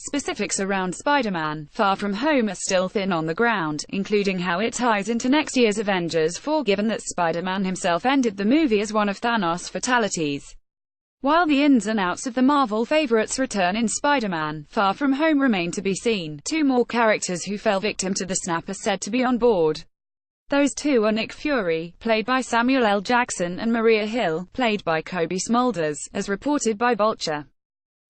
Specifics around Spider-Man: Far From Home are still thin on the ground, including how it ties into next year's Avengers 4, given that Spider-Man himself ended the movie as one of Thanos' fatalities. While the ins and outs of the Marvel favorites' return in Spider-Man: Far From Home remain to be seen, two more characters who fell victim to the snap are said to be on board. Those two are Nick Fury, played by Samuel L. Jackson, and Maria Hill, played by Kobe Smulders, as reported by Vulture.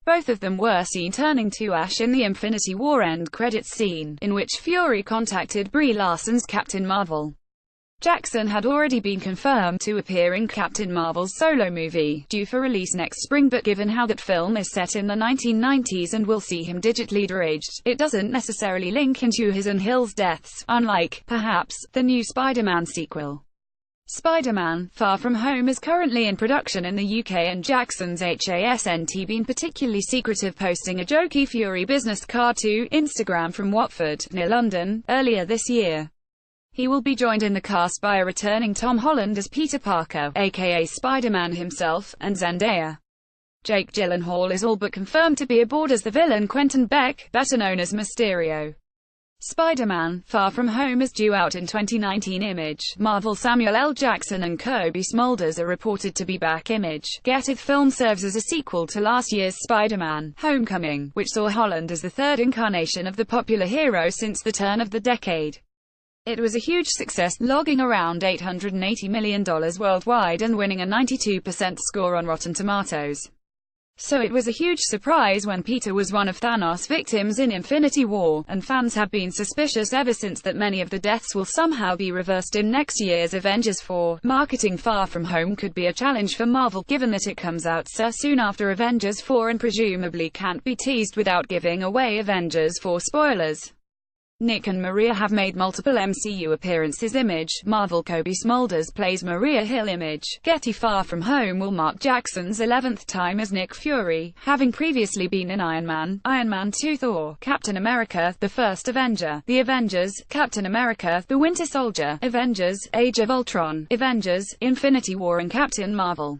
Both of them were seen turning to ash in the Infinity War end credits scene, in which Fury contacted Brie Larson's Captain Marvel. Jackson had already been confirmed to appear in Captain Marvel's solo movie, due for release next spring, but given how that film is set in the 1990s and will see him digitally de-aged, it doesn't necessarily link into his and Hill's deaths, unlike, perhaps, the new Spider-Man sequel. Spider-Man: Far From Home is currently in production in the UK, and Jackson's hasn't been particularly secretive, posting a jokey Fury business card to Instagram from Watford, near London, earlier this year. He will be joined in the cast by a returning Tom Holland as Peter Parker, aka Spider-Man himself, and Zendaya. Jake Gyllenhaal is all but confirmed to be aboard as the villain Quentin Beck, better known as Mysterio. Spider-Man: Far From Home is due out in 2019. Image, Marvel. Samuel L. Jackson and Kobe Smulders are reported to be back. Image, Get It. Film serves as a sequel to last year's Spider-Man: Homecoming, which saw Holland as the third incarnation of the popular hero since the turn of the decade. It was a huge success, logging around $880 million worldwide and winning a 92% score on Rotten Tomatoes. So it was a huge surprise when Peter was one of Thanos' victims in Infinity War, and fans have been suspicious ever since that many of the deaths will somehow be reversed in next year's Avengers 4. Marketing Far From Home could be a challenge for Marvel, given that it comes out so soon after Avengers 4 and presumably can't be teased without giving away Avengers 4 spoilers. Nick and Maria have made multiple MCU appearances. Image, Marvel. Kobe Smulders plays Maria Hill. Image, Getty. Far From Home will mark Jackson's 11th time as Nick Fury, having previously been in Iron Man, Iron Man 2, Thor, Captain America, The First Avenger, The Avengers, Captain America, The Winter Soldier, Avengers, Age of Ultron, Avengers, Infinity War, and Captain Marvel.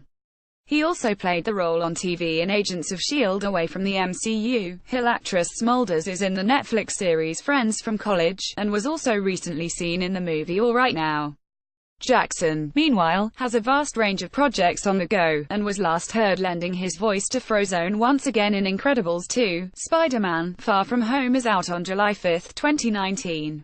He also played the role on TV in Agents of S.H.I.E.L.D. Away from the MCU. Hill actress Smulders is in the Netflix series Friends from College, and was also recently seen in the movie All Right Now. Jackson, meanwhile, has a vast range of projects on the go, and was last heard lending his voice to Frozone once again in Incredibles 2. Spider-Man: Far From Home is out on July 5, 2019.